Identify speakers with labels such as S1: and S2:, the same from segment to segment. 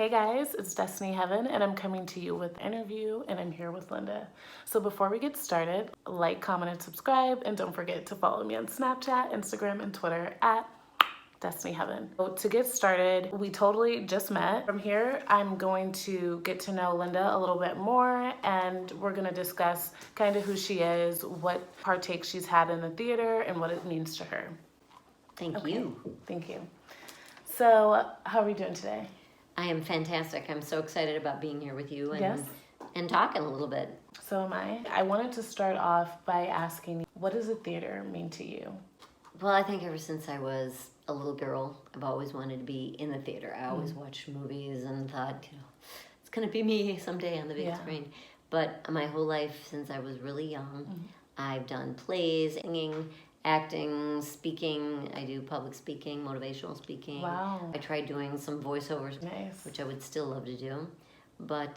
S1: Hey guys, it's Destiny Heaven, and I'm coming to you with an interview, and I'm here with Linda. So before we get started, like, comment, and subscribe, and don't forget to follow me on Snapchat, Instagram, and Twitter at Destiny Heaven. So to get started, we totally just met. From here, I'm going to get to know Linda a little bit more, and we're going to discuss kind of who she is, what partakes she's had in the theater, and what it means to her.
S2: Thank you.
S1: Thank you. So, how are we doing today?
S2: I am fantastic. I'm so excited about being here with you and
S1: Yes.
S2: and talking a little bit.
S1: So am I. I wanted to start off by asking, what does a theater mean to you?
S2: Well, I think ever since I was a little girl, I've always wanted to be in the theater. I always watched movies and thought, it's going to be me someday on the big screen. But my whole life, since I was really young, I've done plays, singing, acting, speaking. I do public speaking, motivational speaking.
S1: Wow.
S2: I tried doing some voiceovers,
S1: Nice.
S2: which I would still love to do. But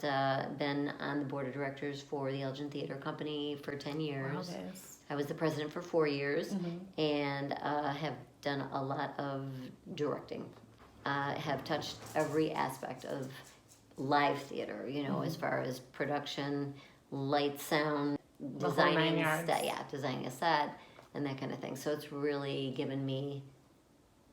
S2: been on the board of directors for the Elgin Theater Company for 10 years.
S1: Wow, guys.
S2: I was the president for 4 years and have done a lot of directing. Have touched every aspect of live theater, as far as production, light, sound,
S1: The whole 9
S2: designing
S1: yards.
S2: designing a set and that kind of thing. So it's really given me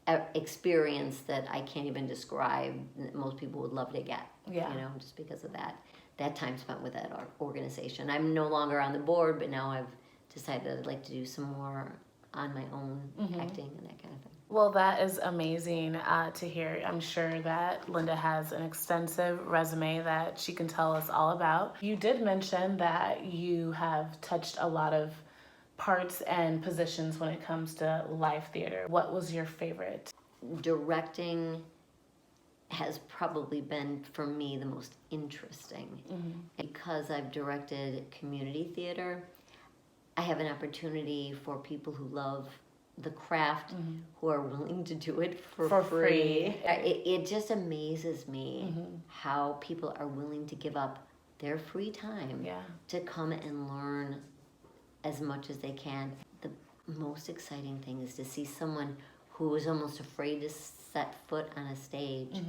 S2: an experience that I can't even describe. Most people would love to get, just because of that time spent with that organization. I'm no longer on the board, but now I've decided I'd like to do some more on my own acting and that kind of thing.
S1: Well, that is amazing to hear. I'm sure that Linda has an extensive resume that she can tell us all about. You did mention that you have touched a lot of parts and positions when it comes to live theater. What was your favorite?
S2: Directing has probably been, for me, the most interesting. Because I've directed community theater, I have an opportunity for people who love the craft, who are willing to do it for free. It just amazes me how people are willing to give up their free time to come and learn as much as they can. The most exciting thing is to see someone who is almost afraid to set foot on a stage,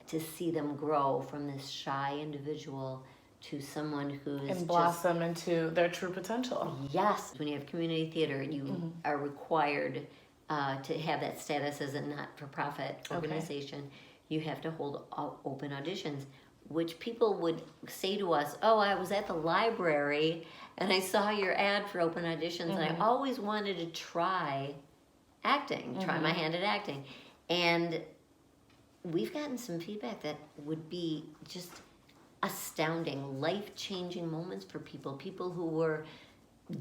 S2: to see them grow from this shy individual to someone who's
S1: And blossom into their true potential.
S2: Yes, when you have community theater, you are required to have that status as a not-for-profit organization. You have to hold open auditions, which people would say to us, oh, I was at the library and I saw your ad for open auditions and I always wanted to try acting, try my hand at acting. And we've gotten some feedback that would be just astounding, life-changing moments for people who were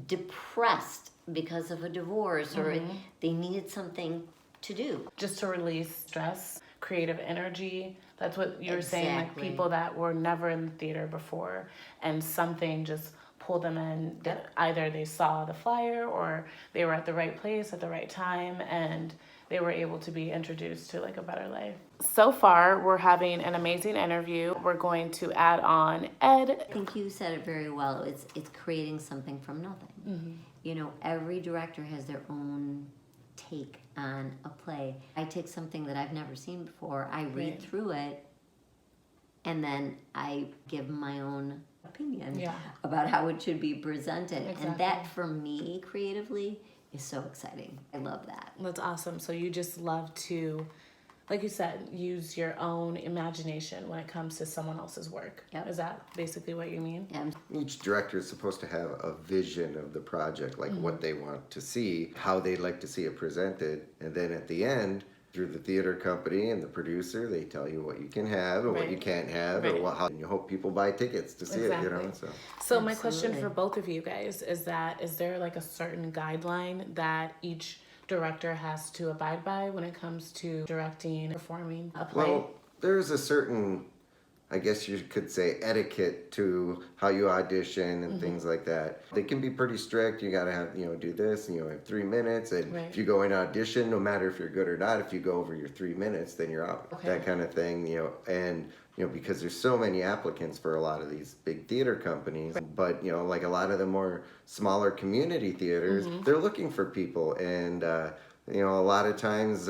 S2: depressed because of a divorce or they needed something to do.
S1: Just to release stress, creative energy. That's what you were saying, like
S2: Exactly.
S1: people that were never in the theater before and something just pulled them in. That either they saw the flyer or they were at the right place at the right time and they were able to be introduced to like a better life. So far, we're having an amazing interview. We're going to add on Ed.
S2: I think you said it very well. It's creating something from nothing. Every director has their own take on a play. I take something that I've never seen before, I read through it, and then I give my own opinion about how it should be presented.
S1: Exactly.
S2: And that, for me, creatively, is so exciting. I love that.
S1: That's awesome. So you just love to, like you said, use your own imagination when it comes to someone else's work.
S2: Yep.
S1: Is that basically what you mean?
S2: Yeah.
S3: Each director is supposed to have a vision of the project, like what they want to see, how they'd like to see it presented, and then at the end, through the theater company and the producer, they tell you what you can have and what you can't have, or how, and you hope people buy tickets to see it,
S1: So my question for both of you guys is there like a certain guideline that each director has to abide by when it comes to directing, performing a play?
S3: Well, there's a certain, I guess you could say, etiquette to how you audition and things like that. They can be pretty strict. You gotta have, do this, and have 3 minutes. And if you go in audition, no matter if you're good or not, if you go over your 3 minutes, then you're out. That kind of thing, and because there's so many applicants for a lot of these big theater companies, but like a lot of the more smaller community theaters, they're looking for people, and a lot of times,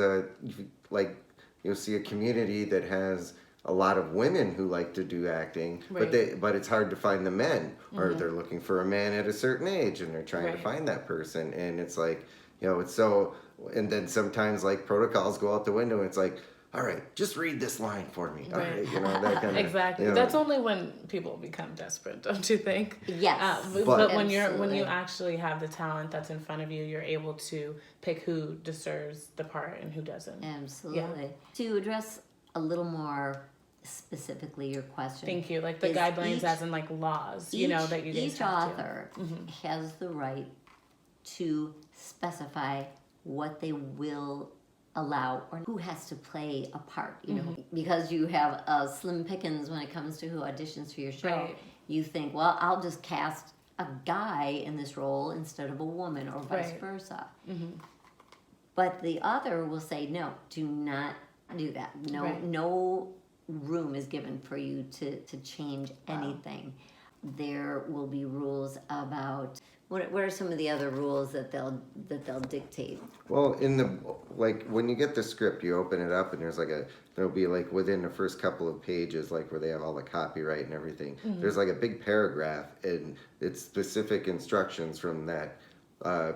S3: like you'll see a community that has a lot of women who like to do acting,
S1: Right.
S3: but it's hard to find the men, or they're looking for a man at a certain age and they're trying to
S1: Right.
S3: find that person, and it's like, it's so, and then sometimes like protocols go out the window and it's like, all right, just read this line for me. All
S1: Right.
S3: right, that kind of
S1: Exactly. That's only when people become desperate, don't you think?
S2: Yes.
S1: But when you
S2: Absolutely.
S1: actually have the talent that's in front of you, you're able to pick who deserves the part and who doesn't.
S2: Absolutely. To address a little more specifically your question.
S1: Thank you. Like the
S2: is
S1: guidelines, as in like laws, that you guys
S2: each
S1: have
S2: author has the right to specify what they will allow or who has to play a part, because you have slim pickings when it comes to who auditions for your show.
S1: Right.
S2: You think, well, I'll just cast a guy in this role instead of a woman, or vice
S1: Right.
S2: versa. But the author will say, no, do not do that. No,
S1: Right.
S2: no room is given for you to change anything. There will be rules about what are some of the other rules that they'll dictate.
S3: Well, in the, like, when you get the script, you open it up and there'll be like within the first couple of pages, like where they have all the copyright and everything, there's like a big paragraph and it's specific instructions from that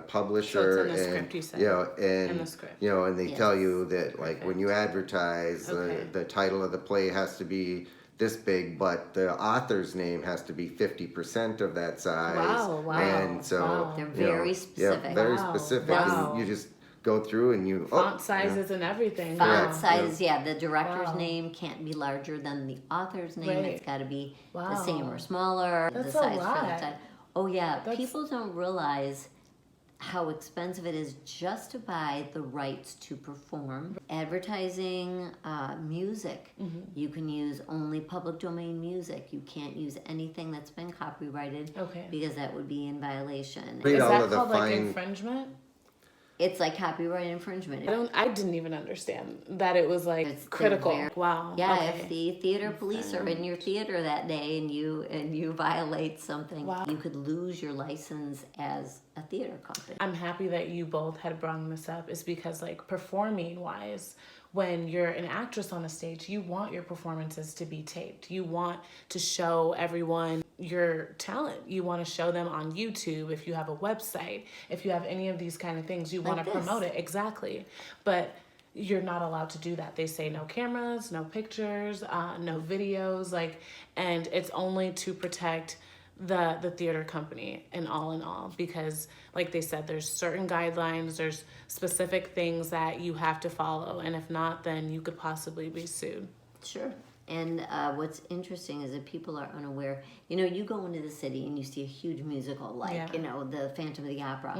S3: publisher.
S1: So it's in the
S3: and
S1: script, you said.
S3: and
S1: In the script.
S3: and they
S2: Yes.
S3: tell you that, like, when you advertise,
S1: Okay.
S3: the title of the play has to be this big, but the author's name has to be 50% of that size.
S1: Wow.
S3: And so
S1: Wow.
S2: They're
S3: you know,
S2: very specific.
S3: Yeah, very
S1: Wow.
S3: specific.
S1: Wow.
S3: And you just go through and you
S1: Font sizes and everything.
S2: Font
S3: Correct.
S2: size, yeah. The director's
S1: Wow.
S2: name can't be larger than the author's name.
S1: Right.
S2: It's got to be the
S1: Wow.
S2: same or smaller.
S1: That's
S2: the
S1: a
S2: size for
S1: lot.
S2: the side. Oh yeah,
S1: That's-
S2: people don't realize how expensive it is just to buy the rights to perform. Advertising, music. You can use only public domain music. You can't use anything that's been copyrighted
S1: Okay.
S2: because that would be in violation.
S3: Read
S1: Is
S3: all
S1: that
S3: of the
S1: called like
S3: fine.
S2: It's
S1: infringement?
S2: like copyright infringement.
S1: I didn't even understand that it was like
S2: It's- they're
S1: critical.
S2: very-
S1: Wow.
S2: Yeah,
S1: Okay.
S2: if the theater police are in your theater that day and you violate something,
S1: Wow.
S2: you could lose your license as a theater company.
S1: I'm happy that you both had brought this up, is because like performing wise, when you're an actress on a stage, you want your performances to be taped. You want to show everyone your talent. You want to show them on YouTube. If you have a website, if you have any of these kind of things, you want
S2: Like
S1: to
S2: this.
S1: promote it. Exactly. But you're not allowed to do that. They say no cameras, no pictures, no videos, and it's only to protect the theater company and all in all, because like they said, there's certain guidelines, there's specific things that you have to follow, and if not, then you could possibly be sued.
S2: Sure. And what's interesting is that people are unaware. You go into the city and you see a huge musical like,
S1: Yeah.
S2: the Phantom of the Opera.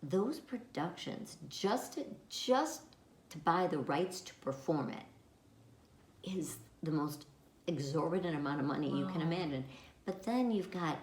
S2: Those productions, just to buy the rights to perform it, is the most exorbitant amount of money you can imagine. But then you've got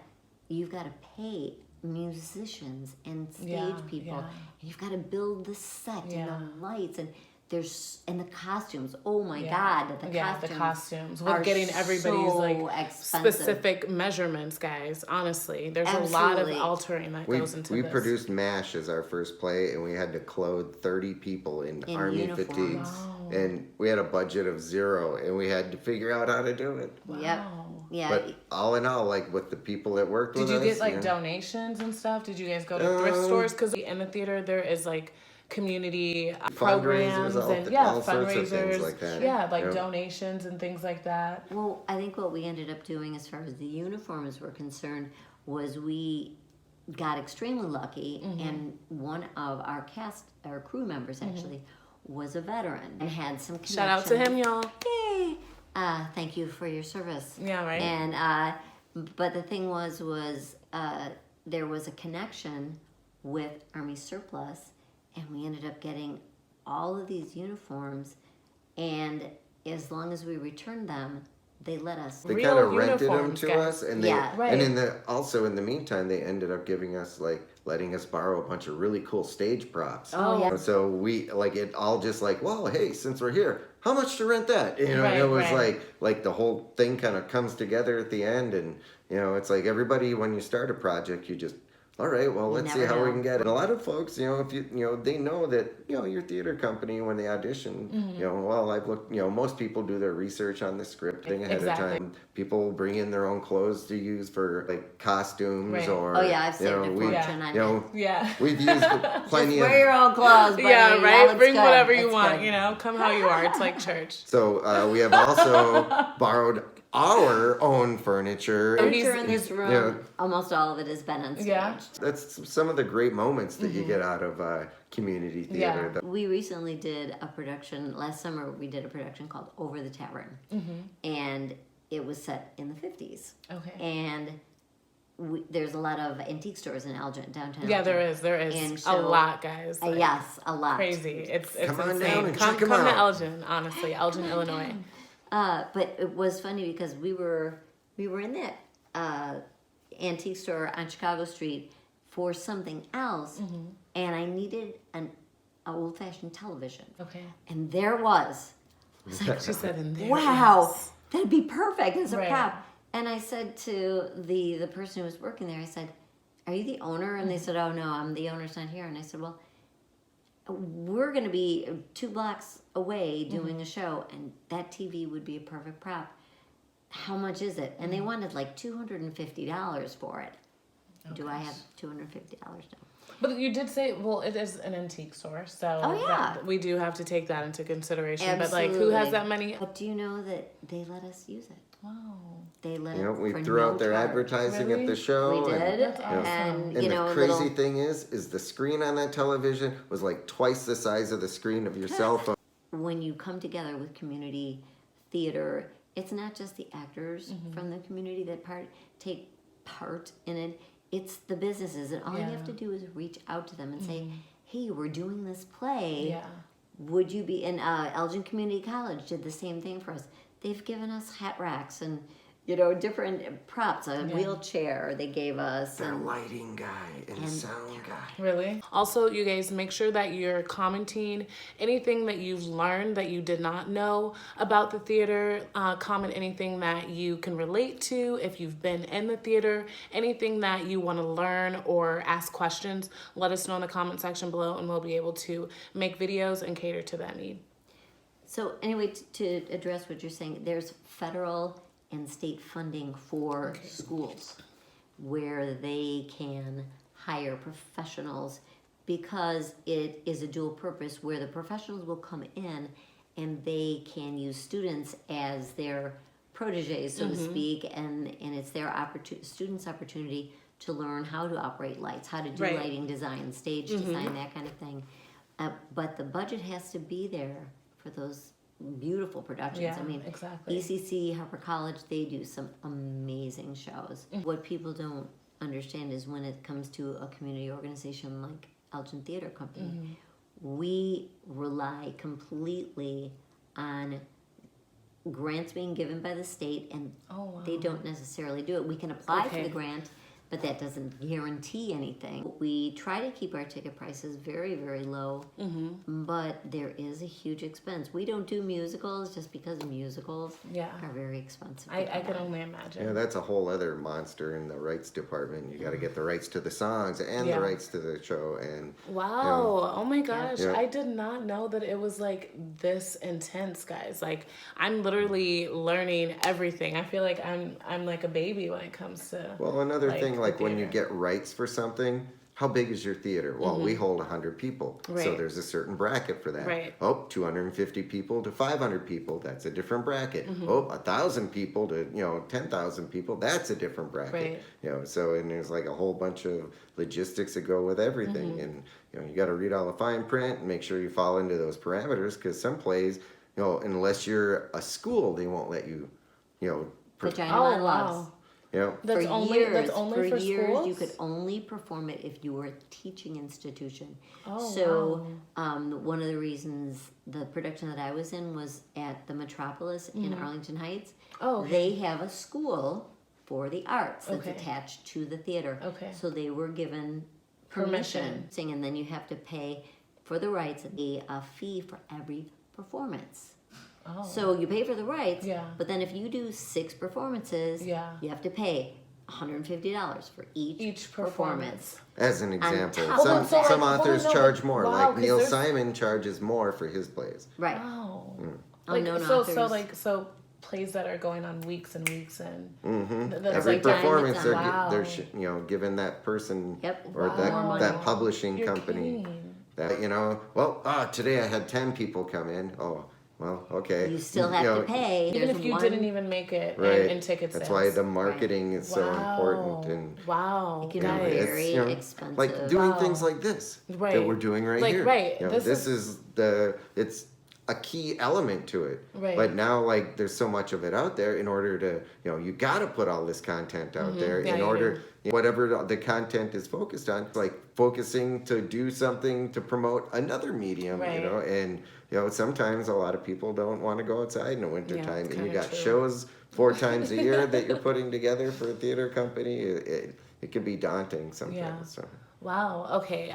S2: to pay musicians and stage
S1: Yeah,
S2: people,
S1: yeah.
S2: and you've got to build the set
S1: Yeah.
S2: and the lights and the costumes. Oh my
S1: Yeah.
S2: God,
S1: The costumes.
S2: are
S1: With getting everybody's
S2: so
S1: like
S2: expensive.
S1: specific measurements, guys. Honestly, there's a lot of
S2: Absolutely.
S1: altering that goes into
S3: We
S1: this.
S3: produced MASH as our first play, and we had to clothe 30 people in army
S2: uniforms.
S3: fatigues.
S1: Wow.
S3: And we had a budget of 0, and we had to figure out how to do it.
S2: Yep.
S1: Wow.
S2: Yeah.
S3: But all in all, like with the people that worked
S1: Did
S3: with
S1: you
S3: us,
S1: get like
S3: know,
S1: donations and stuff? Did you guys go to thrift stores? Because in the theater there is like community programs
S3: all
S1: and
S3: sorts of things
S1: fundraisers,
S3: like that.
S1: like
S3: Yeah.
S1: donations and things like that.
S2: Well, I think what we ended up doing as far as the uniforms were concerned was we got extremely lucky, and one of our crew members actually, was a veteran and had some connection.
S1: Shout out to him, y'all.
S2: Yay! Thank you for your service.
S1: Yeah, right.
S2: And but the thing was there was a connection with Army surplus, and we ended up getting all of these uniforms, and as long as we returned them, they let us.
S3: They
S1: Real
S3: kind of rented them
S1: uniforms,
S3: to
S1: guys.
S3: us, and they
S2: Yeah.
S1: Right.
S3: and in the meantime, they ended up giving us letting us borrow a bunch of really cool stage props.
S2: Oh, yeah.
S3: So we it all just well, hey, since we're here, how much to rent that?
S1: Right,
S3: it was
S1: right.
S3: like the whole thing kind of comes together at the end, and it's like everybody, when you start a project, you just all right, well,
S2: You
S3: let's see
S2: never
S3: how we
S2: know.
S3: can get it. And a lot of folks, if they know that, your theater company, when they audition, well, I've looked, most people do their research on the script thing ahead
S1: Exactly.
S3: of time. People bring in their own clothes to use for like costumes
S1: Right.
S3: or.
S2: Oh yeah, I've saved a
S3: we,
S2: fortune on
S3: you
S2: it.
S1: Yeah.
S3: We've used plenty
S2: Just
S3: of.
S2: wear your own clothes, buddy.
S1: Yeah,
S2: All
S1: right?
S2: it's
S1: Bring
S2: good.
S1: whatever you
S2: It's
S1: want,
S2: good.
S1: come how you are. It's like church.
S3: So we have also borrowed our own furniture.
S2: Furniture in this room,
S3: Yeah.
S2: almost all of it has been unstaged.
S1: Yeah.
S3: That's some of the great moments that you get out of community theater.
S1: Yeah.
S2: We recently did a production, last summer we did a production called Over the Tavern. And it was set in the 50s.
S1: Okay.
S2: And there's a lot of antique stores in Elgin, downtown
S1: Yeah,
S2: Elgin.
S1: there is
S2: And
S1: a
S2: so-
S1: lot, guys. Like,
S2: yes, a lot.
S1: crazy. It's
S3: Come on
S1: insane.
S3: down and
S1: come
S3: check 'em
S1: come to
S3: out.
S1: Elgin, honestly, Elgin, Illinois.
S2: But it was funny because we were in that antique store on Chicago Street for something else, and I needed an old-fashioned television.
S1: Okay.
S2: And there was.
S1: She said in there.
S2: Wow, that'd be perfect as a
S1: Right.
S2: prop. And I said to the person who was working there, I said, "Are you the owner?" And they said, "Oh no, the owner's not here." And I said, "Well, we're going to be 2 blocks away doing a show, and that TV would be a perfect prop. How much is it?" And they wanted like $250 for it. Do I have $250 now?
S1: But you did say, well, it is an antique store, so
S2: Oh, yeah.
S1: we do have to take that into consideration. But like, who
S2: Absolutely.
S1: has that money?
S2: But do you know that they let us use it?
S1: Wow.
S2: They let
S3: We
S2: it for
S3: threw
S2: no
S3: out their
S2: charge.
S3: advertising
S1: Really?
S3: at the show.
S2: We
S3: and-
S2: did,
S1: That's awesome.
S2: and
S3: And
S2: you
S3: the
S2: know,
S3: crazy
S2: little,
S3: thing is the screen on that television was like twice the size of the screen of your cell phone.
S2: when you come together with community theater, it's not just the actors from the community that take part in it. It's the businesses, and all you have to do is reach out to them and say, "Hey, we're doing this play.
S1: Yeah.
S2: Would you be?" And Elgin Community College did the same thing for us. They've given us hat racks and different props. A wheelchair they gave us.
S3: Their
S2: And
S3: lighting guy and sound guy.
S1: Really? Also, you guys, make sure that you're commenting anything that you've learned that you did not know about the theater. Comment anything that you can relate to if you've been in the theater. Anything that you want to learn or ask questions, let us know in the comment section below, and we'll be able to make videos and cater to that need.
S2: so anyway, to address what you're saying, there's federal and state funding for schools where they can hire professionals, because it is a dual purpose where the professionals will come in and they can use students as their proteges, so to speak, and it's their students' opportunity to learn how to operate lights, how to do
S1: Right.
S2: lighting design, stage design, that kind of thing. But the budget has to be there for those beautiful productions.
S1: Yeah,
S2: I mean,
S1: exactly.
S2: ECC, Harper College, they do some amazing shows. What people don't understand is when it comes to a community organization like Elgin Theater Company, we rely completely on grants being given by the state, and they don't necessarily do it. We can apply for the grant, but that doesn't guarantee anything. We try to keep our ticket prices very, very low, but there is a huge expense. We don't do musicals just because musicals are very expensive.
S1: I can only imagine.
S3: Yeah, that's a whole other monster in the rights department. You got to get the rights to the songs and
S1: Yeah.
S3: the rights to the show. And
S1: Wow. Oh my gosh.
S3: Yeah.
S1: I did not know that it was like this intense, guys. Like, I'm literally learning everything. I feel like I'm like a baby when it comes to
S3: well, another thing,
S1: the
S3: like when you
S1: theater.
S3: get rights for something, how big is your theater? Well, we hold 100 people. So
S1: Right.
S3: there's a certain bracket for that.
S1: Right.
S3: Oh, 250 people to 500 people, that's a different bracket. Oh, 1,000 people to, 10,000 people, that's a different bracket.
S1: Right.
S3: So, and there's like a whole bunch of logistics that go with everything. And, you got to read all the fine print and make sure you fall into those parameters, because some plays, unless you're a school, they won't let you,
S2: Vagina
S1: Oh,
S2: Monologues.
S1: wow. That's
S2: For
S1: only
S2: years,
S1: that's only for
S2: years,
S1: schools?
S2: you could only perform it if you were a teaching institution.
S1: Oh,
S2: So, one of the reasons the production that I was in was at the Metropolis in Arlington Heights.
S1: Oh, okay.
S2: They have a school for the arts that's
S1: Okay.
S2: attached to the theater.
S1: Okay.
S2: So they were given permission. And then you have to pay for the rights a fee for every performance. So you pay for the rights,
S1: Yeah.
S2: but then if you do 6 performances,
S1: Yeah.
S2: you have to pay $150 for each
S1: performance.
S3: As an example,
S2: top
S3: some authors charge more.
S1: Wow,
S3: like
S1: 'cause
S3: Neil
S1: there's-
S3: Simon charges more for his plays.
S2: Right.
S1: Wow.
S2: Unknown
S1: so
S2: authors.
S1: so plays that are going on weeks and weeks and that's
S3: Every
S1: like
S3: performance, they're,
S1: wow.
S3: they're giving that person
S2: Yep.
S3: or
S1: Wow.
S3: that publishing
S1: You're
S3: company
S1: kidding.
S3: that today I had 10 people come in. Oh, well, okay.
S2: You still have to pay.
S1: Even
S2: There's
S1: if you
S2: one-
S1: didn't even make it
S3: Right.
S1: in ticket sales.
S3: That's why the marketing is so important. And
S1: wow.
S2: It can
S1: guys.
S2: be
S3: it's,
S2: very
S3: you know,
S2: expensive.
S3: like doing
S1: Wow.
S3: things like this
S1: Right.
S3: that we're doing right
S1: Like,
S3: here.
S1: right.
S3: This is it's a key element to it.
S1: Right.
S3: But now, like, there's so much of it out there. In order to, you got to put all this content out there.
S1: Yeah,
S3: In
S1: you
S3: order, whatever the content is focused on, like focusing to do something to promote another medium.
S1: Right.
S3: And sometimes a lot of people don't want to go outside in the wintertime,
S1: it's
S3: and you
S1: kinda
S3: got
S1: true.
S3: shows 4 times a year that you're putting together for a theater company. It can be daunting sometimes.
S1: Yeah.
S3: So.
S1: Wow. Okay.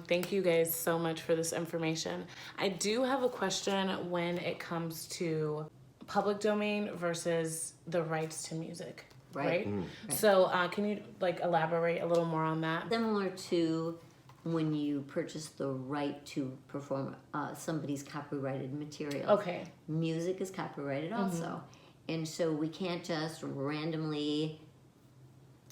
S1: Thank you guys so much for this information. I do have a question when it comes to public domain versus the rights to music. Right. So, can you elaborate a little more on that?
S2: Similar to when you purchase the right to perform somebody's copyrighted material.
S1: Okay.
S2: Music is copyrighted also. And so we can't just randomly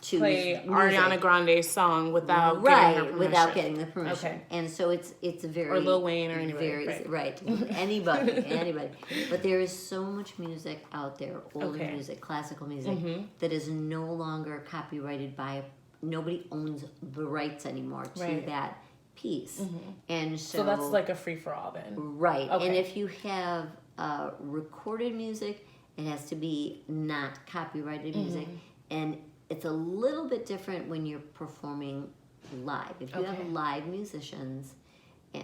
S2: choose
S1: Play
S2: music.
S1: Ariana Grande's song without getting her permission.
S2: without getting the permission.
S1: Okay.
S2: And so it's a very
S1: Or Lil Wayne or anybody,
S2: very,
S1: right.
S2: anybody. But there is so much music out there, older
S1: Okay.
S2: music, classical music, that is no longer copyrighted by nobody owns the rights anymore to
S1: Right.
S2: that piece. And
S1: So that's like a free for all then.
S2: right.
S1: Okay.
S2: And if you have recorded music, it has to be not copyrighted music. And it's a little bit different when you're performing live. If you have
S1: Okay.
S2: live musicians,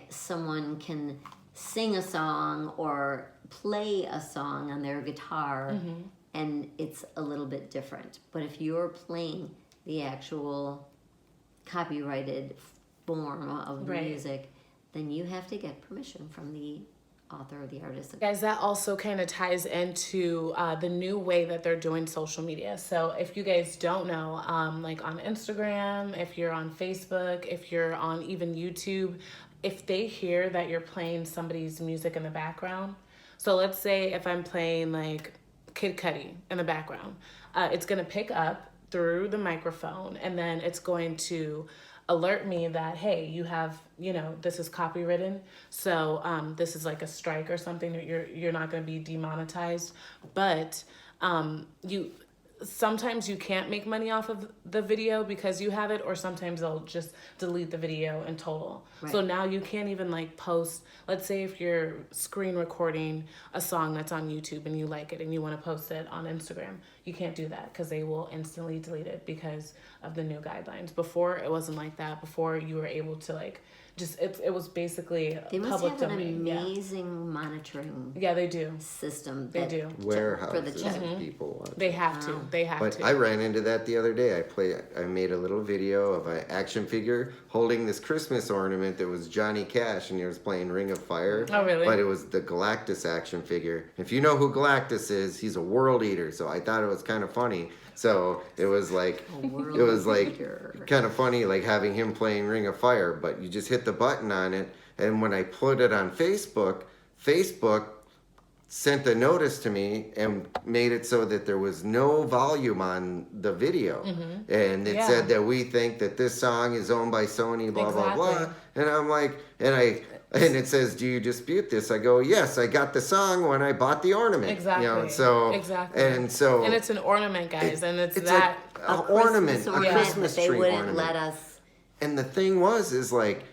S2: someone can sing a song or play a song on their guitar, and it's a little bit different. But if you're playing the actual copyrighted form of the
S1: Right.
S2: music, then you have to get permission from the author or the artist.
S1: Guys, that also kind of ties into the new way that they're doing social media. So if you guys don't know, like on Instagram, if you're on Facebook, if you're on even YouTube, if they hear that you're playing somebody's music in the background, so let's say if I'm playing like Kid Cudi in the background, it's going to pick up through the microphone, and then it's going to alert me that, hey, you have, this is copywritten, so this is like a strike or something, that you're not going to be demonetized. But sometimes you can't make money off of the video because you have it, or sometimes they'll just delete the video in total.
S2: Right.
S1: So now you can't even post, let's say if you're screen recording a song that's on YouTube and you like it and you want to post it on Instagram, you can't do that because they will instantly delete it because of the new guidelines. Before it wasn't like that. Before you were able to it was basically
S2: They must
S1: public
S2: have an
S1: domain.
S2: amazing monitoring
S1: Yeah, they do.
S2: system.
S1: They
S2: that-
S1: do.
S2: for the
S3: Warehouses
S2: check.
S3: of people watch.
S1: They have to. They have
S3: But
S1: to.
S3: I ran into that the other day. I made a little video of an action figure holding this Christmas ornament that was Johnny Cash, and he was playing Ring of Fire.
S1: Oh, really?
S3: But it was the Galactus action figure. If you know who Galactus is, he's a world eater. So I thought it was kind of funny. So it was kind of funny, like having him playing Ring of Fire. But you just hit the button on it, and when I put it on Facebook sent a notice to me and made it so that there was no volume on the video. And it
S1: Yeah.
S3: said that we think that this song is owned by Sony, blah, blah, blah.
S1: Exactly.
S3: And I'm like, and it says, do you dispute this? I go, yes, I got the song when I bought the ornament.
S1: Exactly.
S3: So,
S1: Exactly.
S3: And so.
S1: And it's an ornament, guys, and it's
S3: It's
S1: that.
S3: an ornament, a
S2: ornament
S3: Christmas
S2: that they
S3: tree
S2: wouldn't
S3: ornament.
S2: let us.
S3: And the thing is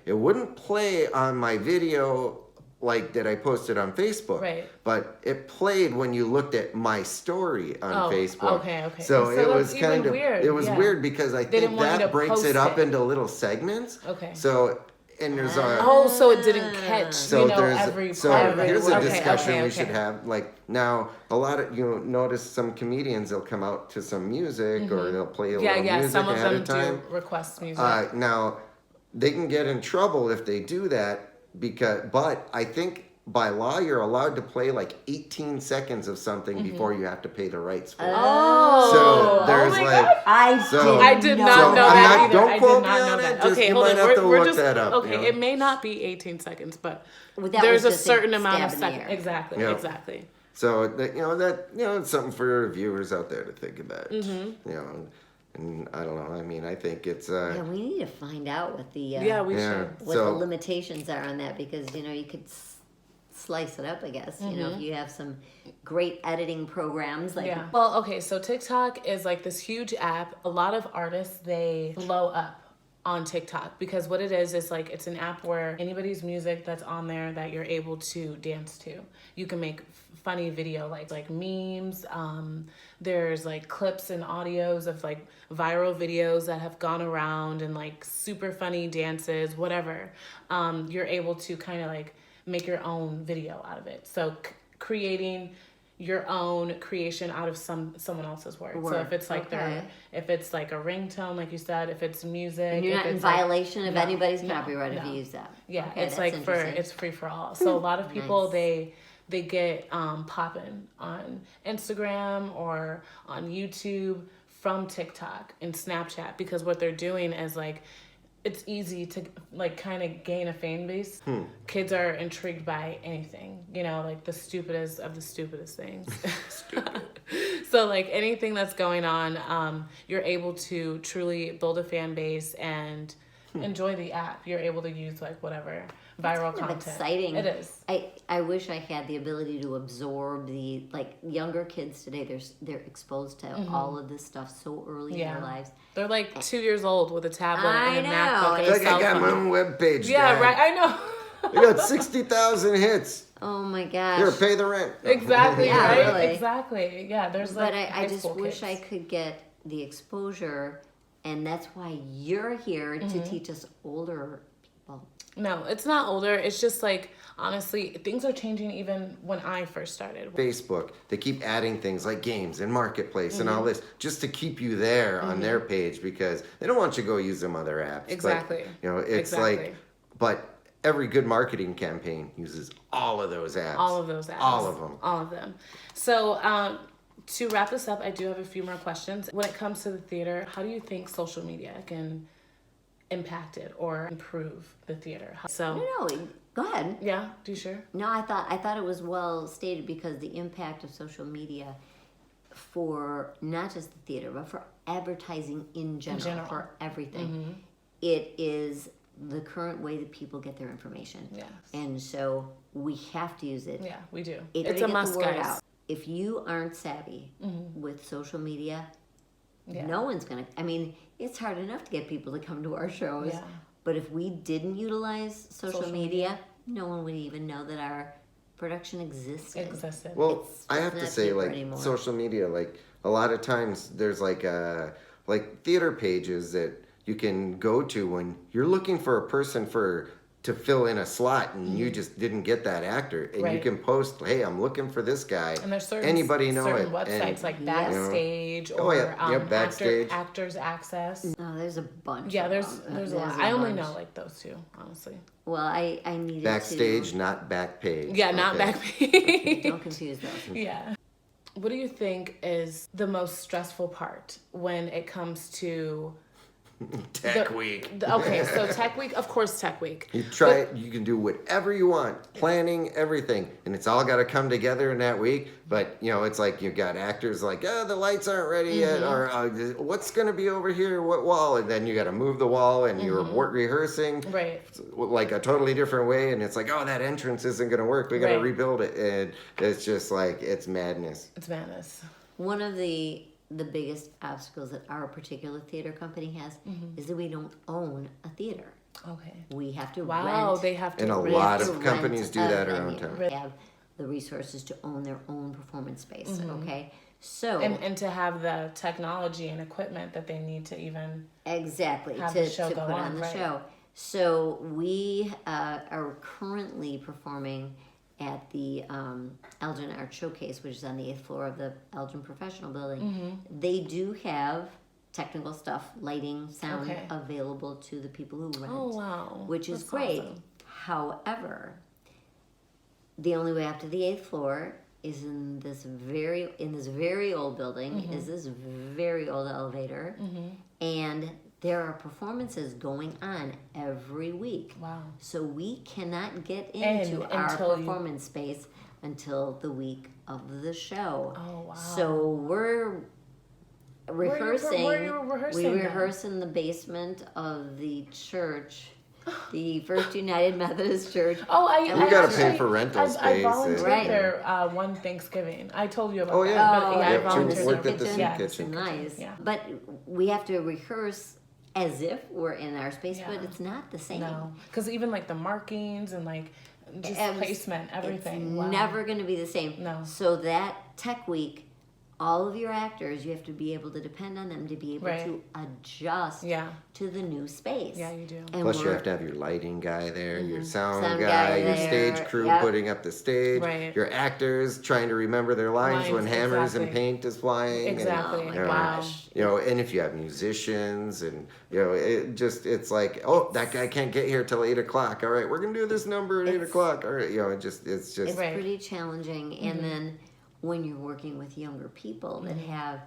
S3: it wouldn't play on my video that I posted on Facebook.
S1: Right.
S3: But it played when you looked at my story on Facebook.
S1: Okay.
S3: So it
S1: that's
S3: was
S1: even
S3: kind of
S1: weird.
S3: it was
S1: Yeah.
S3: weird because I
S1: They didn't
S3: think
S1: want you
S3: that
S1: to
S3: breaks
S1: post
S3: it up
S1: it.
S3: into little segments.
S1: Okay.
S3: So and there's
S1: So it didn't catch,
S3: so there's
S1: every
S3: so
S1: part.
S3: here's a
S1: Okay,
S3: discussion
S1: okay,
S3: we
S1: okay.
S3: should have. Now a lot of notice some comedians, they'll come out to some music or they'll play a little music
S1: Some of
S3: ahead
S1: them
S3: of time.
S1: do request music.
S3: Now they can get in trouble if they do that but I think by law, you're allowed to play like 18 seconds of something before you have to pay the rights for it.
S1: Oh,
S3: So there's
S1: oh my
S3: like,
S1: God.
S2: I
S1: did
S2: know
S1: not know that either.
S3: Don't
S1: I
S3: quote
S1: did
S3: me
S1: not
S3: on
S1: know
S3: it.
S1: that.
S3: Just,
S1: Okay,
S3: you
S1: hold
S3: might
S1: on.
S3: have to
S1: We're
S3: look
S1: just
S3: that up.
S1: okay.
S3: You know?
S1: It may not be 18 seconds, but
S2: Well, that
S1: there's a
S2: was just
S1: certain amount of
S2: stab in the
S1: seconds.
S2: air.
S1: Exactly,
S3: Yeah.
S1: exactly.
S3: So it's something for viewers out there to think about. You know, and I don't know. I mean, I think it's
S2: Yeah, we need to find out what the
S1: Yeah, we should.
S2: what the limitations are on that, because you could slice it up, I guess. You know, if you have some great editing programs like
S1: Yeah. Well, okay, so TikTok is like this huge app. A lot of artists, they blow up on TikTok because what it is like it's an app where anybody's music that's on there that you're able to dance to. You can make funny video like memes. There's like clips and audios of like viral videos that have gone around and like super funny dances, whatever. You're able to kind of like make your own video out of it. So creating your own creation out of someone else's work. So if it's like if it's like a ringtone, like you said, if it's music,
S2: and you're not in violation of anybody's copyright if you use that.
S1: Yeah,
S2: Okay,
S1: it's like it's free for all. So a lot of people they get popping on Instagram or on YouTube from TikTok and Snapchat because what they're doing is like it's easy to like kind of gain a fan base. Kids are intrigued by anything, like the stupidest of the stupidest things. So like anything that's going on, you're able to truly build a fan base and enjoy the app. You're able to use like whatever viral content.
S2: Exciting.
S1: It is.
S2: I wish I had the ability to absorb the younger kids today. They're exposed to all of this stuff so early in their lives.
S1: They're like 2 years old with a tablet and a
S2: know.
S1: MacBook and
S3: It's
S1: a
S3: like I
S1: cell
S3: got my
S1: phone.
S3: own webpage.
S1: Yeah,
S3: Dad.
S1: right. I know.
S3: I got 60,000 hits.
S2: Oh my gosh.
S3: Here, pay the rent.
S1: Exactly.
S2: Yeah,
S1: right.
S2: really.
S1: Exactly. Yeah. There's like.
S2: But I
S1: high
S2: just
S1: school
S2: wish
S1: kids.
S2: I could get the exposure, and that's why you're here to teach us older people.
S1: No, it's not older. It's just like honestly, things are changing even when I first started.
S3: Facebook, they keep adding things like games and marketplace and all this just to keep you there on their page because they don't want you to go use them other apps.
S1: Exactly.
S3: But, it's like, but every good marketing campaign uses all of those apps.
S1: All of those apps.
S3: All of them.
S1: All of them. So to wrap this up, I do have a few more questions. When it comes to the theater, how do you think social media can impact it or improve the theater? So
S2: No, go ahead.
S1: yeah, do you sure?
S2: No, I thought it was well stated because the impact of social media for not just the theater, but for advertising in general. For everything. It is the current way that people get their information.
S1: Yes.
S2: And so we have to use it.
S1: Yeah, we do.
S2: It's
S1: It's a must, guys.
S2: out. If you aren't savvy with social media,
S1: Yeah.
S2: no one's gonna. I mean, it's hard enough to get people to come to our shows,
S1: Yeah.
S2: but if we didn't utilize social media, no one would even know that our production existed.
S3: Well,
S2: It's
S3: I have
S2: not
S3: to say,
S2: paper
S3: like
S2: anymore.
S3: social media, like a lot of times there's like theater pages that you can go to when you're looking for a person to fill in a slot and you just didn't get that actor and you
S1: Right.
S3: can post, hey, I'm looking for this guy.
S1: And there's certain
S3: anybody know
S1: certain
S3: it
S1: websites
S3: and,
S1: like Backstage or
S3: Backstage.
S1: Actors Access.
S2: Oh, there's a bunch.
S1: Yeah,
S2: of
S1: there's
S2: them.
S1: a lot. I only know like those two, honestly.
S2: Well, I needed
S3: Backstage,
S2: to.
S3: not back page.
S1: Yeah, not
S3: Okay.
S1: Backpage.
S2: Don't confuse those.
S1: Yeah. What do you think is the most stressful part when it comes to
S3: Tech Week.
S1: Okay, so Tech Week, of course, Tech Week.
S3: You try it, you can do whatever you want, planning everything, and it's all got to come together in that week. But it's like you got actors like, the lights aren't ready yet, or what's going to be over here, what wall, and then you got to move the wall, and you're rehearsing,
S1: Right.
S3: like a totally different way, and it's like, that entrance isn't going to work. We got to
S1: Right.
S3: rebuild it, and it's just like it's madness.
S1: It's madness.
S2: One of the biggest obstacles that our particular theater company has is that we don't own a theater.
S1: Okay.
S2: We have to
S1: Wow,
S2: rent.
S1: they have to
S3: And a
S1: rent.
S3: lot
S2: to
S3: of companies
S2: rent
S3: do
S2: a
S3: that around
S2: venue.
S3: town.
S2: They have the resources to own their own performance space. Okay, so
S1: And to have the technology and equipment that they need to even
S2: exactly
S1: have
S2: to
S1: the show
S2: put
S1: go
S2: on
S1: on,
S2: the
S1: right.
S2: show. So we are currently performing at the Elgin Art Showcase, which is on the 8th floor of the Elgin Professional Building. They do have technical stuff, lighting, sound
S1: Okay.
S2: available to the people who rent.
S1: Oh wow.
S2: Which is
S1: That's
S2: great.
S1: awesome.
S2: However, the only way up to the 8th floor is in this very old building, is this very old elevator, and there are performances going on every week.
S1: Wow.
S2: So we cannot get into our performance space until the week of the show.
S1: Oh, wow.
S2: So we're rehearsing.
S1: Where are you rehearsing?
S2: We rehearse in the basement of the church, the First United Methodist Church.
S1: Oh,
S3: we gotta pay for rental space.
S1: I volunteered
S2: Right.
S1: there one Thanksgiving. I told you about
S3: Oh,
S1: that.
S3: yeah.
S1: But,
S2: Oh,
S1: I
S2: yeah,
S1: volunteered
S3: worked
S1: there.
S3: at the soup
S1: Yeah.
S3: kitchen.
S2: Nice.
S1: Yeah.
S2: But we have to rehearse as if we're in our space,
S1: Yeah.
S2: but it's not the same.
S1: No, because even like the markings and like just placement, everything.
S2: It's
S1: Wow.
S2: never going to be the same.
S1: No.
S2: So that tech week, all of your actors, you have to be able to depend on them to be able
S1: Right.
S2: to adjust
S1: Yeah.
S2: to the new space.
S1: Yeah, you do.
S2: And
S3: Plus, you
S2: we're-
S3: have to have your lighting guy there, your sound
S2: Sound
S3: guy,
S2: guy
S3: your
S2: there,
S3: stage crew
S2: yep.
S3: putting up the stage,
S1: Right.
S3: your actors trying to remember their lines when
S1: Lines,
S3: hammers and
S1: exactly.
S3: paint is flying.
S1: Exactly.
S2: Oh my
S3: You know,
S2: gosh.
S3: You know, and if you have musicians and, you know, it's like, oh, that guy can't get here till 8 o'clock. All right, we're going to do this number at 8 o'clock. All right, you know, it's just.
S2: It's
S1: Right.
S2: pretty challenging. And then when you're working with younger people that have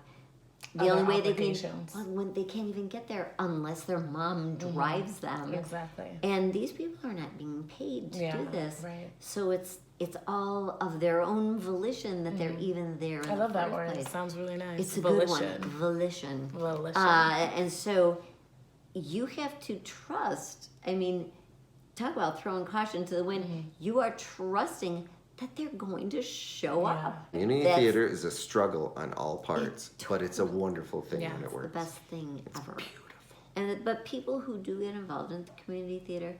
S2: the
S1: Other
S2: only way they
S1: obligations.
S2: when they can't even get there unless their mom drives them.
S1: Exactly.
S2: And these people are not being paid to
S1: Yeah,
S2: do this.
S1: right.
S2: So it's all of their own volition that they're even there in
S1: I love
S2: the
S1: that
S2: first
S1: word.
S2: place.
S1: It sounds really nice.
S2: It's a
S1: Volition.
S2: good one. Volition.
S1: Volition.
S2: And so you have to trust. I mean, talk about throwing caution to the wind. You are trusting that they're going to show
S1: Yeah.
S2: up.
S3: Community
S2: That's
S3: theater is a struggle on all parts, but it's a wonderful thing
S1: Yeah.
S3: when it
S2: the
S3: works.
S2: best thing ever.
S3: Beautiful.
S2: But people who do get involved in community theater,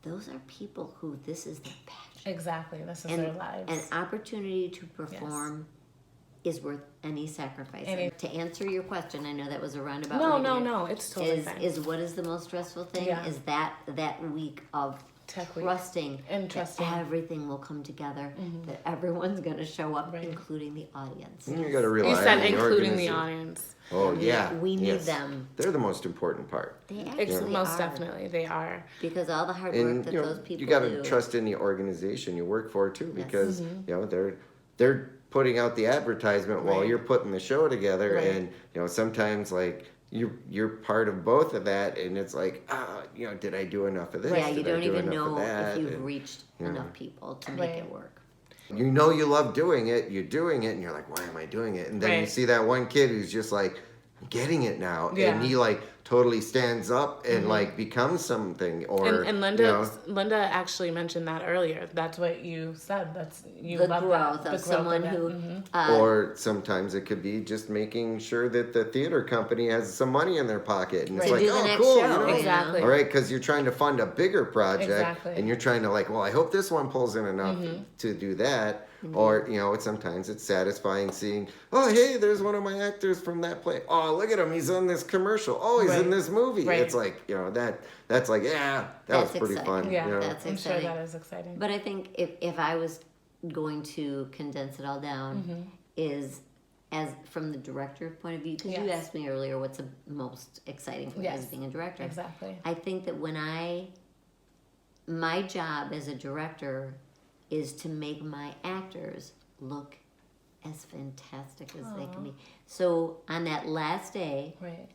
S2: those are people who this is their passion.
S1: Exactly. This is their lives.
S2: An opportunity to perform is worth any sacrifice. And to answer your question, I know that was a roundabout way.
S1: No. It's totally fine.
S2: Is what is the most stressful thing?
S1: Yeah.
S2: Is that week of
S1: Tech week.
S2: trusting
S1: And trusting.
S2: that everything will come together, that everyone's going to show up,
S1: Right.
S2: including the audience.
S3: And you got to realize.
S1: You said
S3: the
S1: including the
S3: organization-
S1: audience.
S3: Oh, yeah.
S2: We need
S3: yes.
S2: them.
S3: They're the most important part.
S2: They
S1: It's
S2: actually
S1: most
S2: are.
S1: definitely they are.
S2: Because all the hard work
S3: And
S2: that
S3: you know,
S2: those people
S3: you got
S2: do.
S3: to trust in the organization you work for too,
S2: Yes.
S3: because you know they're putting out the advertisement while
S1: Right.
S3: you're putting the show together,
S1: Right.
S3: and you know sometimes like you're part of both of that, and it's like you know, did I do enough of this?
S2: Yeah, you
S3: Did I
S2: don't
S3: do
S2: even
S3: enough
S2: know
S3: of that?
S2: if you've
S3: And,
S2: reached
S3: you know.
S2: enough people to make
S1: Right.
S2: it work.
S3: you know you love doing it, you're doing it, and you're like, why am I doing it? And then you
S1: Right.
S3: see that one kid who's just like, I'm getting it now,
S1: Yeah.
S3: and he like totally stands up and like becomes something, or
S1: And
S3: you
S1: Linda actually mentioned that earlier. That's what you said. That's you
S2: The
S1: love
S2: growth
S1: that.
S2: of someone
S1: it.
S2: who
S3: or sometimes it could be just making sure that the theater company has some money in their pocket, and it's
S2: To
S3: like,
S2: do the
S3: oh,
S2: next
S3: cool,
S2: show,
S3: you know?
S1: Exactly.
S3: All right, because you're trying to fund a bigger project,
S1: Exactly.
S3: and you're trying to like, well, I hope this one pulls in enough to do that. Or you know, sometimes it's satisfying seeing, oh, hey, there's one of my actors from that play. Oh, look at him, he's on this commercial. Oh, he's in
S1: Right.
S3: this movie.
S1: Right.
S3: It's like, you know, that's like, yeah, that was
S2: That's
S3: pretty
S2: exciting.
S3: fun.
S1: Yeah,
S3: you know?
S2: That's
S1: I'm
S2: exciting.
S1: sure that is exciting.
S2: But I think if I was going to condense it all down, is as from the director point of view, because you
S1: Yes.
S2: asked me earlier what's the most exciting for you as
S1: Yes.
S2: being a director.
S1: Exactly.
S2: I think that my job as a director is to make my actors look as fantastic as they can be. So on that last day,
S1: Right.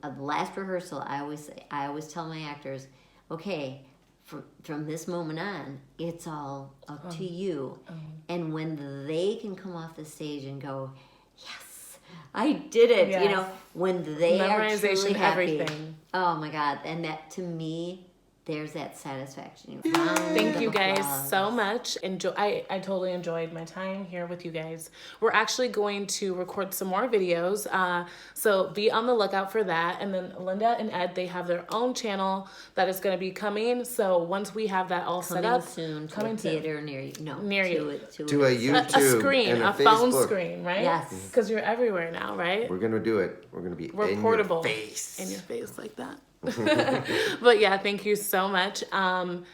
S2: the last rehearsal, I always tell my actors, okay, from this moment on, it's all up to you. And when they can come off the stage and go, yes, I did it, you know,
S1: Yes.
S2: when they are truly
S1: Memorization,
S2: happy.
S1: everything.
S2: Oh my God! And that to me, there's that satisfaction.
S1: Thank you guys so much. I totally enjoyed my time here with you guys. We're actually going to record some more videos, so be on the lookout for that. And then Linda and Ed, they have their own channel that is going to be coming. So once we have that all set up,
S2: soon to
S1: coming
S2: a theater near you. No,
S1: Near you.
S3: To a YouTube
S1: a screen,
S3: and a
S1: phone
S3: Facebook.
S1: screen, right?
S2: Yes.
S1: Because you're everywhere now, right?
S3: We're gonna do it. We're gonna be
S1: We're
S3: in
S1: portable.
S3: your face.
S1: In your face like that. But yeah, thank you so much. And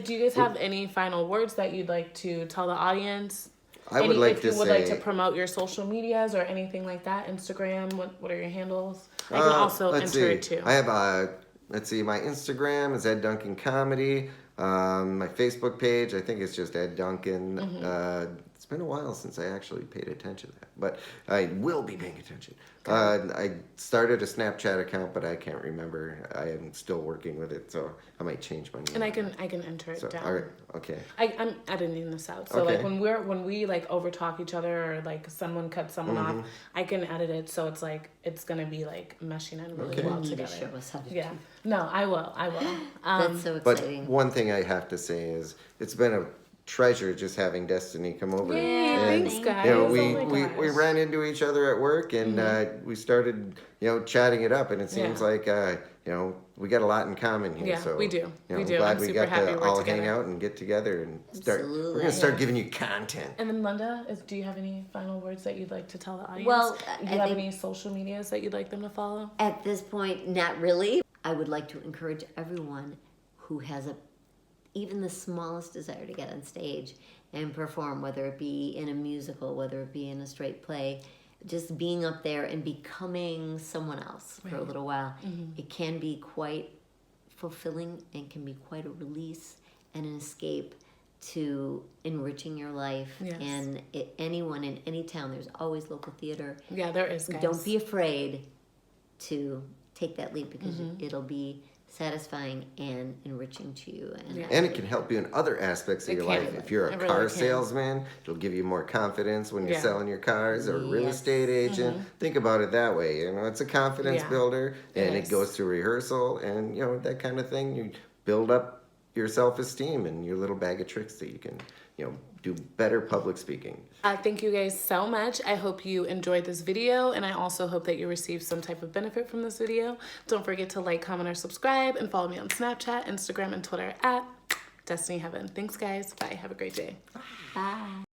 S1: do you guys have any final words that you'd like to tell the audience?
S3: I would like
S1: if
S3: to
S1: you would like
S3: say-
S1: to promote your social medias or anything like that, Instagram, what are your handles? I can also
S3: let's
S1: enter
S3: see.
S1: it too.
S3: I have let's see, my Instagram is Ed Duncan Comedy. My Facebook page, I think it's just Ed Duncan.
S1: Mm-hmm.
S3: It's been a while since I actually paid attention to that, but I will be paying attention. I started a Snapchat account, but I can't remember. I am still working with it, so I might change my name.
S1: And I can enter it
S3: So,
S1: down.
S3: all right, okay.
S1: I'm editing this out. So
S3: Okay.
S1: like when we like overtalk each other or like someone cuts someone
S3: Mm-hmm.
S1: off, I can edit it so it's like it's gonna be like meshing in really
S3: Okay.
S1: well
S2: You need to
S1: together.
S2: show us how to
S1: Yeah.
S2: do
S1: No, I will.
S2: That's so
S3: But
S2: exciting.
S3: one thing I have to say is it's been a treasure just having Destiny come over.
S1: Yay,
S3: And,
S1: thanks guys.
S3: you know,
S1: Oh my
S3: we
S1: gosh.
S3: ran into each other at work and we started, chatting it up, and it seems
S1: Yeah.
S3: like, we got a lot in common here.
S1: Yeah,
S3: so,
S1: we do. We
S3: I'm
S1: do.
S3: glad
S1: I'm
S3: we
S1: super
S3: got
S1: happy
S3: to
S1: we're
S3: all hang
S1: together.
S3: out and get together and start. We're
S2: Absolutely.
S3: going to start
S1: Yeah.
S3: giving you content.
S1: And then Linda, do you have any final words that you'd like to tell the audience?
S2: Well,
S1: do
S2: I
S1: you have
S2: think-
S1: any social medias that you'd like them to follow?
S2: At this point, not really. I would like to encourage everyone who has even the smallest desire to get on stage and perform, whether it be in a musical, whether it be in a straight play, just being up there and becoming someone else for a
S1: Right.
S2: little while. It can be quite fulfilling and can be quite a release and an escape to enriching your life.
S1: Yes.
S2: And anyone in any town, there's always local theater.
S1: Yeah, there is, guys.
S2: Don't be afraid to take that leap because it'll be satisfying and enriching to you.
S1: Yeah.
S3: And it can help you in other aspects of
S1: It
S3: your
S1: can.
S3: life. If you're a
S1: It really
S3: car
S1: can.
S3: salesman, it'll give you more confidence when you're
S1: Yeah.
S3: selling your cars, or a real
S2: Yes.
S3: estate agent. Think about it that way. It's a confidence
S1: Yeah.
S3: builder, and
S1: It
S3: it
S1: is.
S3: goes through rehearsal, and that kind of thing. You build up your self-esteem and your little bag of tricks that you can, do better public speaking.
S1: Thank you guys so much. I hope you enjoyed this video, and I also hope that you received some type of benefit from this video. Don't forget to like, comment, or subscribe, and follow me on Snapchat, Instagram, and Twitter at destineeheaven. Thanks, guys. Bye. Have a great day.
S2: Bye.